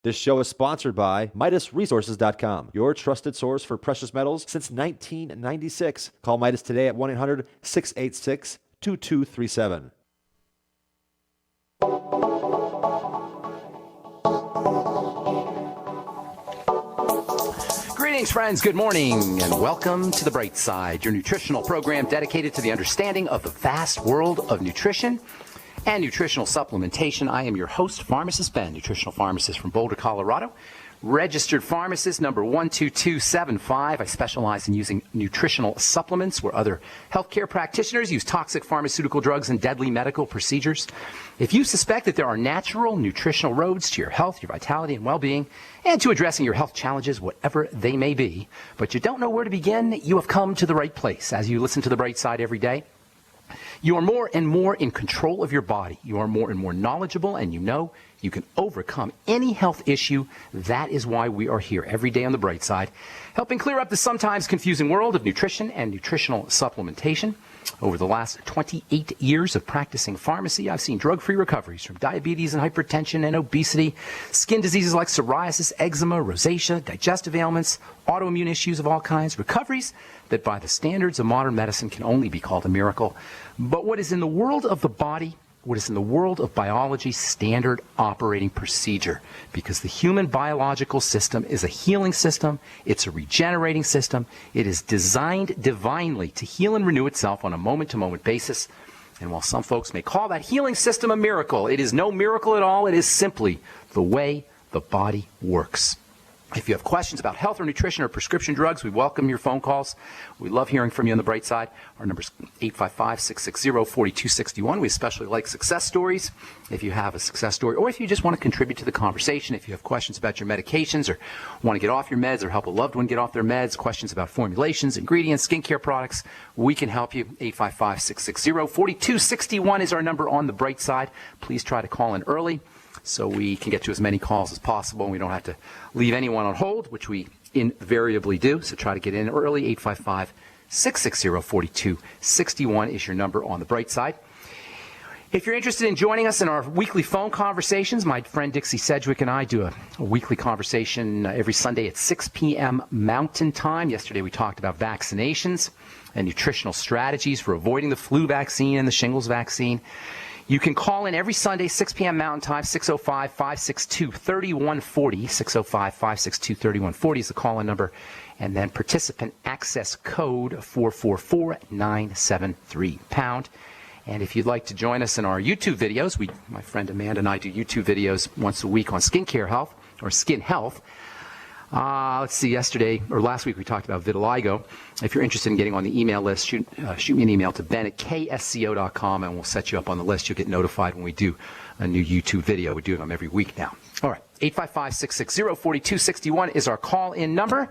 This show is sponsored by MidasResources.com, your trusted source for precious metals since 1996. Call Midas today at 1-800-686-2237. Greetings, friends. Good morning, and welcome to The Bright Side, your nutritional program dedicated to the understanding of the vast world of nutrition and nutritional supplementation. I am your host, Pharmacist Ben, nutritional pharmacist from Boulder, Colorado. Registered pharmacist number 12275. I specialize in using nutritional supplements where other healthcare practitioners use toxic pharmaceutical drugs and deadly medical procedures. If you suspect that there are natural nutritional roads to your health, your vitality, and well-being, and to addressing your health challenges, whatever they may be, but you don't know where to begin, you have come to the right place. As you listen to The Bright Side every day, you are more and more in control of your body. You are more and more knowledgeable, and you know you can overcome any health issue. That is why we are here every day on The Bright Side, helping clear up the sometimes confusing world of nutrition and nutritional supplementation. Over the last 28 years of practicing pharmacy, I've seen drug-free recoveries from diabetes and hypertension and obesity, skin diseases like psoriasis, eczema, rosacea, digestive ailments, autoimmune issues of all kinds, recoveries that by the standards of modern medicine can only be called a miracle. But what is in the world of the body, what is in the world of biology, standard operating procedure, because the human biological system is a healing system, it's a regenerating system, it is designed divinely to heal and renew itself on a moment-to-moment basis. And while some folks may call that healing system a miracle, it is no miracle at all. It is simply the way the body works. If you have questions about health or nutrition or prescription drugs, we welcome your phone calls. We love hearing from you on The Bright Side. Our number is 855-660-4261. We especially like success stories. If you have a success story, or if you just want to contribute to the conversation, if you have questions about your medications or want to get off your meds or help a loved one get off their meds, questions about formulations, ingredients, skincare products, we can help you. 855-660-4261 is our number on The Bright Side. Please try to call in early, so we can get to as many calls as possible, and we don't have to leave anyone on hold, which we invariably do. So try to get in early. 855-660-4261 is your number on The Bright Side. If you're interested in joining us in our weekly phone conversations, my friend Dixie Sedgwick and I do a weekly conversation every Sunday at 6 p.m. Mountain Time. Yesterday we talked about vaccinations and nutritional strategies for avoiding the flu vaccine and the shingles vaccine. You can call in every Sunday, 6 p.m. Mountain Time, 605-562-3140. 605-562-3140 is the call-in number. And then participant access code 444-973#. And if you'd like to join us in our YouTube videos, my friend Amanda and I do YouTube videos once a week on skincare health, or skin health. Let's see, last week we talked about vitiligo. If you're interested in getting on the email list, shoot me an email to ben@ksco.com, and we'll set you up on the list. You'll get notified when we do a new YouTube video. We do them every week now. All right, 855-660-4261 is our call-in number.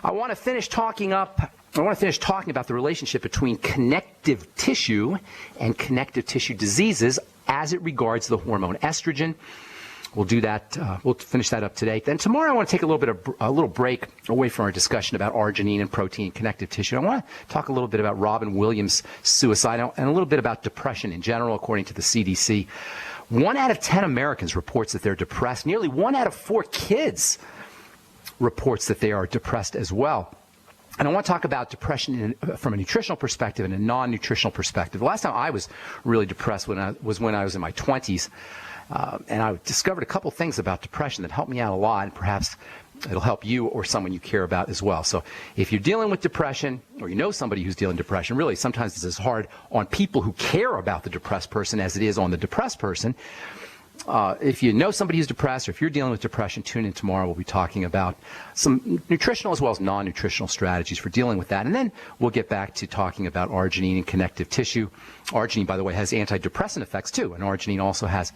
I want to finish talking about the relationship between connective tissue and connective tissue diseases as it regards the hormone estrogen. We'll do that. We'll finish that up today. Then tomorrow, I want to take a little break away from our discussion about arginine and protein connective tissue. I want to talk a little bit about Robin Williams' suicide and a little bit about depression in general, according to the CDC. 1 out of 10 Americans reports that they're depressed. Nearly 1 out of 4 kids reports that they are depressed as well. And I want to talk about depression from a nutritional perspective and a non-nutritional perspective. The last time I was really depressed when I was in my 20s. And I discovered a couple things about depression that helped me out a lot, and perhaps it'll help you or someone you care about as well. So if you're dealing with depression, or you know somebody who's dealing with depression, really sometimes it's as hard on people who care about the depressed person as it is on the depressed person. If you know somebody who's depressed, or if you're dealing with depression, tune in tomorrow. We'll be talking about some nutritional as well as non-nutritional strategies for dealing with that. And then we'll get back to talking about arginine and connective tissue. Arginine, by the way, has antidepressant effects too. And arginine also has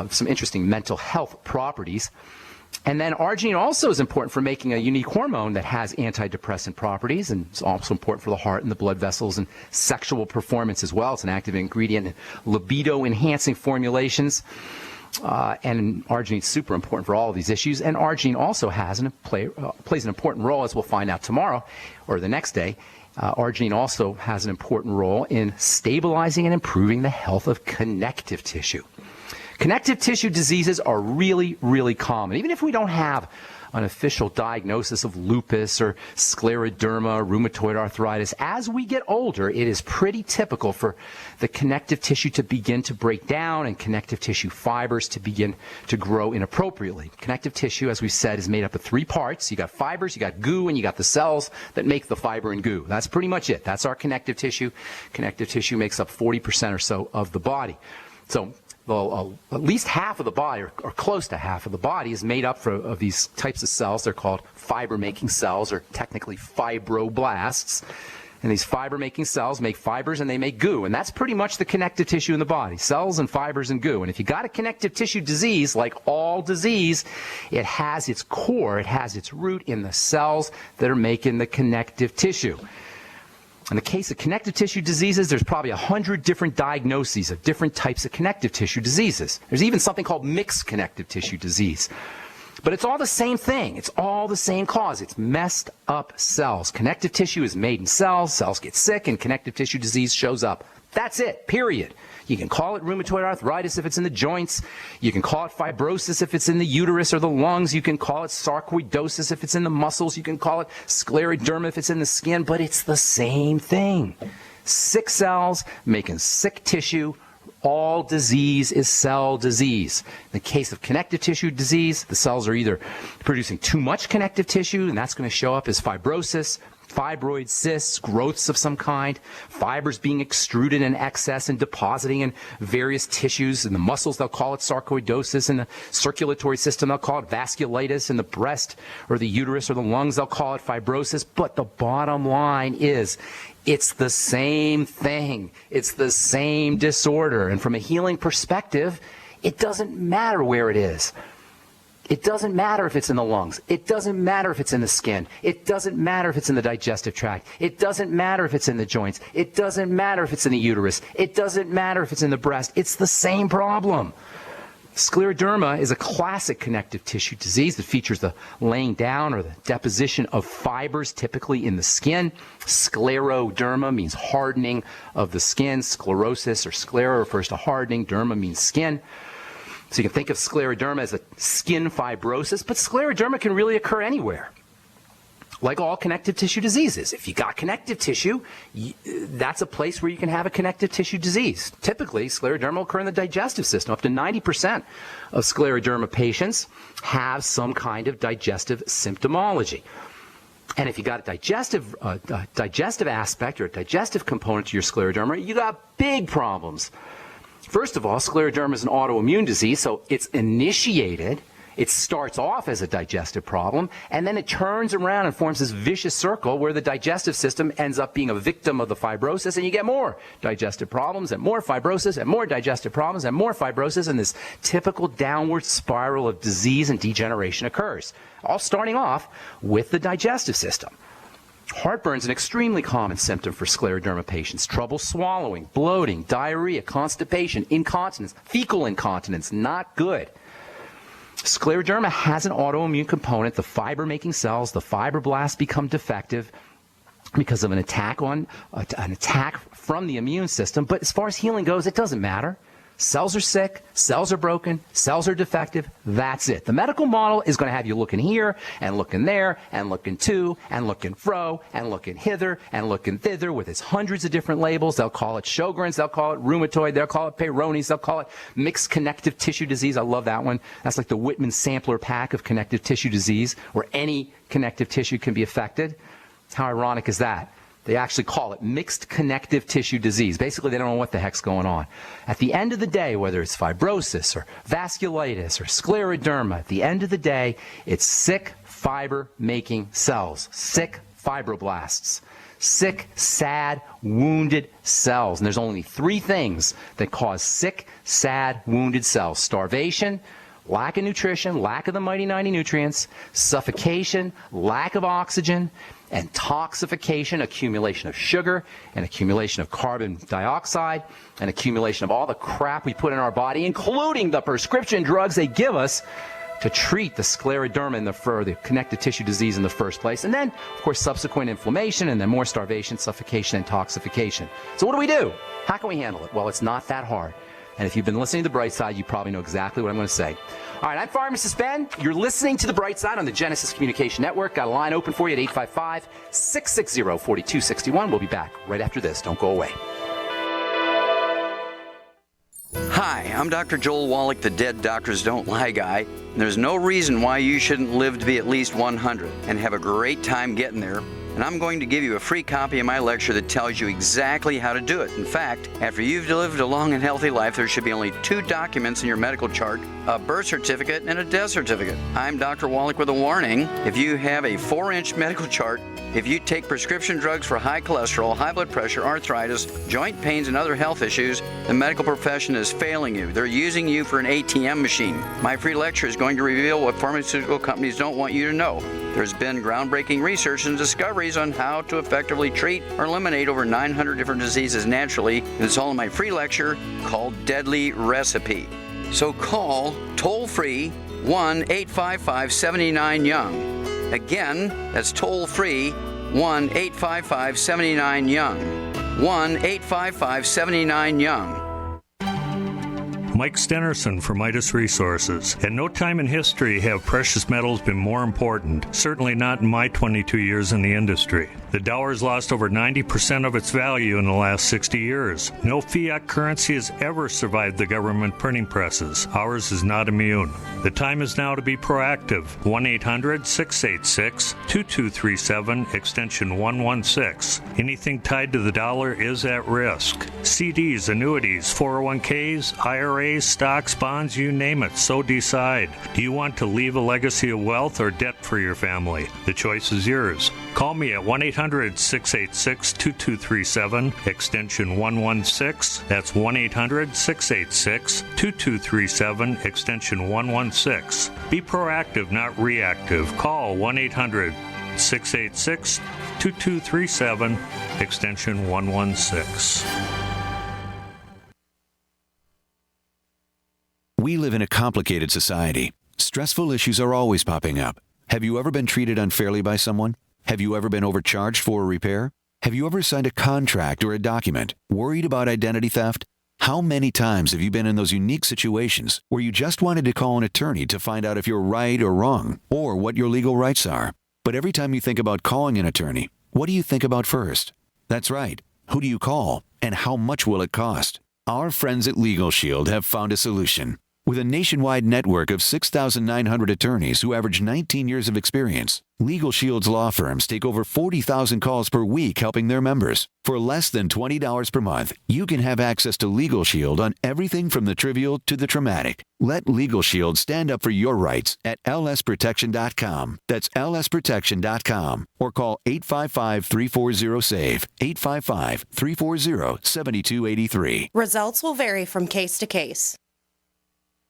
some interesting mental health properties. And then arginine also is important for making a unique hormone that has antidepressant properties, and it's also important for the heart and the blood vessels and sexual performance as well. It's an active ingredient in libido-enhancing formulations. And arginine is super important for all of these issues. And arginine also plays an important role, as we'll find out tomorrow or the next day. Arginine also has an important role in stabilizing and improving the health of connective tissue. Connective tissue diseases are really, really common. Even if we don't have an official diagnosis of lupus or scleroderma, rheumatoid arthritis, as we get older, it is pretty typical for the connective tissue to begin to break down and connective tissue fibers to begin to grow inappropriately. Connective tissue, as we said, is made up of three parts. You got fibers, you got goo, and you got the cells that make the fiber and goo. That's pretty much it. That's our connective tissue. Connective tissue makes up 40% or so of the body. So at least half of the body, or close to half of the body, is made up of these types of cells. They're called fiber-making cells, or technically fibroblasts. And these fiber-making cells make fibers and they make goo. And that's pretty much the connective tissue in the body, cells and fibers and goo. And if you got a connective tissue disease, like all disease, it has its core, it has its root in the cells that are making the connective tissue. In the case of connective tissue diseases, there's probably 100 different diagnoses of different types of connective tissue diseases. There's even something called mixed connective tissue disease. But it's all the same thing. It's all the same cause. It's messed up cells. Connective tissue is made in cells. Cells get sick, and connective tissue disease shows up. That's it, period. You can call it rheumatoid arthritis if it's in the joints. You can call it fibrosis if it's in the uterus or the lungs. You can call it sarcoidosis if it's in the muscles. You can call it scleroderma if it's in the skin. But it's the same thing. Sick cells making sick tissue. All disease is cell disease. In the case of connective tissue disease, the cells are either producing too much connective tissue, and that's going to show up as fibrosis, fibroid cysts, growths of some kind, fibers being extruded in excess and depositing in various tissues. In the muscles, they'll call it sarcoidosis. In the circulatory system, they'll call it vasculitis. In the breast or the uterus or the lungs, they'll call it fibrosis. But the bottom line is, it's the same thing. It's the same disorder. And from a healing perspective, it doesn't matter where it is. It doesn't matter if it's in the lungs. It doesn't matter if it's in the skin. It doesn't matter if it's in the digestive tract. It doesn't matter if it's in the joints. It doesn't matter if it's in the uterus. It doesn't matter if it's in the breast. It's the same problem. Scleroderma is a classic connective tissue disease that features the laying down or the deposition of fibers, typically in the skin. Scleroderma means hardening of the skin. Sclerosis or sclera refers to hardening. Derma means skin. So you can think of scleroderma as a skin fibrosis, but scleroderma can really occur anywhere, like all connective tissue diseases. If you got connective tissue, that's a place where you can have a connective tissue disease. Typically, scleroderma will occur in the digestive system. Up to 90% of scleroderma patients have some kind of digestive symptomology. And if you got a digestive aspect or a digestive component to your scleroderma, you got big problems. First of all, scleroderma is an autoimmune disease, so it's initiated. It starts off as a digestive problem, and then it turns around and forms this vicious circle where the digestive system ends up being a victim of the fibrosis, and you get more digestive problems and more fibrosis and more digestive problems and more fibrosis, and this typical downward spiral of disease and degeneration occurs, all starting off with the digestive system. Heartburn is an extremely common symptom for scleroderma patients. Trouble swallowing, bloating, diarrhea, constipation, incontinence, fecal incontinence, not good. Scleroderma has an autoimmune component. The fiber-making cells, the fibroblasts, become defective because of an attack from the immune system. But as far as healing goes, it doesn't matter. Cells are sick, cells are broken, cells are defective. That's it. The medical model is going to have you looking here and looking there and looking to and looking fro and looking hither and looking thither with its hundreds of different labels. They'll call it Sjogren's, they'll call it rheumatoid, they'll call it Peyronie's, they'll call it mixed connective tissue disease. I love that one. That's like the Whitman sampler pack of connective tissue disease where any connective tissue can be affected. How ironic is that? They actually call it mixed connective tissue disease. Basically, they don't know what the heck's going on. At the end of the day, whether it's fibrosis or vasculitis or scleroderma, at the end of the day, it's sick fiber-making cells, sick fibroblasts, sick, sad, wounded cells. And there's only three things that cause sick, sad, wounded cells: starvation, lack of nutrition, lack of the mighty 90 nutrients, suffocation, lack of oxygen, and toxification, accumulation of sugar, and accumulation of carbon dioxide, and accumulation of all the crap we put in our body, including the prescription drugs they give us to treat the scleroderma in the connective tissue disease in the first place. And then, of course, subsequent inflammation, and then more starvation, suffocation, and toxification. So what do we do? How can we handle it? Well, it's not that hard. And if you've been listening to The Bright Side, you probably know exactly what I'm going to say. All right, I'm Pharmacist Ben. You're listening to The Bright Side on the Genesis Communication Network. Got a line open for you at 855-660-4261. We'll be back right after this. Don't go away. Hi, I'm Dr. Joel Wallach, the Dead Doctors Don't Lie guy. There's no reason why you shouldn't live to be at least 100 and have a great time getting there. And I'm going to give you a free copy of my lecture that tells you exactly how to do it. In fact, after you've lived a long and healthy life, there should be only 2 documents in your medical chart, a birth certificate and a death certificate. I'm Dr. Wallach with a warning. If you have a 4-inch medical chart, if you take prescription drugs for high cholesterol, high blood pressure, arthritis, joint pains, and other health issues, the medical profession is failing you. They're using you for an ATM machine. My free lecture is going to reveal what pharmaceutical companies don't want you to know. There's been groundbreaking research and discoveries on how to effectively treat or eliminate over 900 different diseases naturally. It's all in my free lecture called Deadly Recipe. So call toll-free 1-855-79-YOUNG. Again, that's toll-free 1-855-79-YOUNG. 1-855-79-YOUNG. Mike Stenerson for Midas Resources. At no time in history have precious metals been more important, certainly not in my 22 years in the industry. The dollar has lost over 90% of its value in the last 60 years. No fiat currency has ever survived the government printing presses. Ours is not immune. The time is now to be proactive. 1-800-686-2237, extension 116. Anything tied to the dollar is at risk. CDs, annuities, 401ks, IRAs, stocks, bonds, you name it, so decide. Do you want to leave a legacy of wealth or debt for your family? The choice is yours. Call me at 1-800-686-2237, extension 116. That's 1-800-686-2237, extension 116. Be proactive, not reactive. Call 1-800-686-2237, extension 116. We live in a complicated society. Stressful issues are always popping up. Have you ever been treated unfairly by someone? Have you ever been overcharged for a repair? Have you ever signed a contract or a document worried about identity theft? How many times have you been in those unique situations where you just wanted to call an attorney to find out if you're right or wrong, or what your legal rights are? But every time you think about calling an attorney, what do you think about first? That's right. Who do you call, and how much will it cost? Our friends at Legal Shield have found a solution. With a nationwide network of 6,900 attorneys who average 19 years of experience, Legal Shield's law firms take over 40,000 calls per week helping their members. For less than $20 per month, you can have access to Legal Shield on everything from the trivial to the traumatic. Let Legal Shield stand up for your rights at lsprotection.com. That's lsprotection.com. Or call 855-340-SAVE, 855-340-7283. Results will vary from case to case.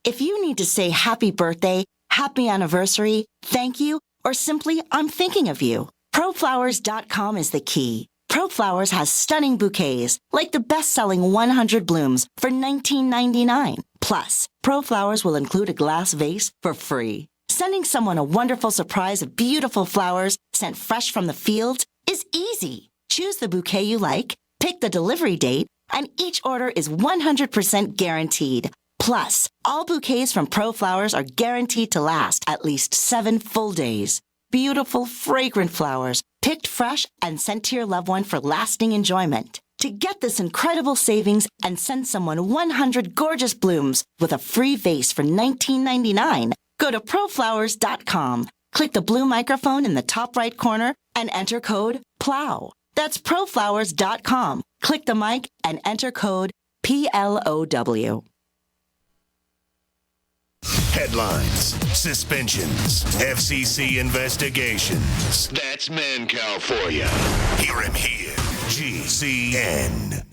If you need to say happy birthday, happy anniversary, thank you, or simply I'm thinking of you, ProFlowers.com is the key. ProFlowers has stunning bouquets, like the best-selling 100 blooms for $19.99. Plus, ProFlowers will include a glass vase for free. Sending someone a wonderful surprise of beautiful flowers sent fresh from the fields is easy. Choose the bouquet you like, pick the delivery date, and each order is 100% guaranteed. Plus, all bouquets from ProFlowers are guaranteed to last at least 7 full days. Beautiful, fragrant flowers, picked fresh and sent to your loved one for lasting enjoyment. To get this incredible savings and send someone 100 gorgeous blooms with a free vase for $19.99, go to ProFlowers.com, click the blue microphone in the top right corner, and enter code PLOW. That's ProFlowers.com. Click the mic and enter code PLOW. Headlines, suspensions, FCC investigations. That's Mancow for you. Hear him here. GCN.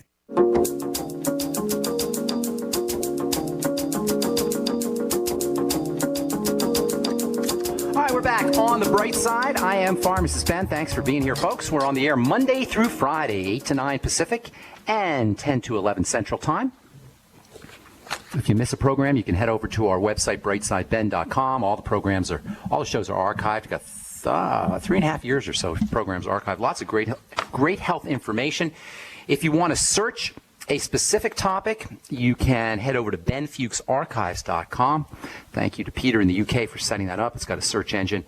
All right, we're back on the bright side. I am Pharmacist Ben. Thanks for being here, folks. We're on the air Monday through Friday, 8 to 9 Pacific and 10 to 11 Central Time. If you miss a program, you can head over to our website, brightsideben.com. All the shows are archived. We've got 3.5 years or so programs archived. Lots of great health information. If you want to search a specific topic, you can head over to benfuchsarchives.com. Thank you to Peter in the UK for setting that up. It's got a search engine.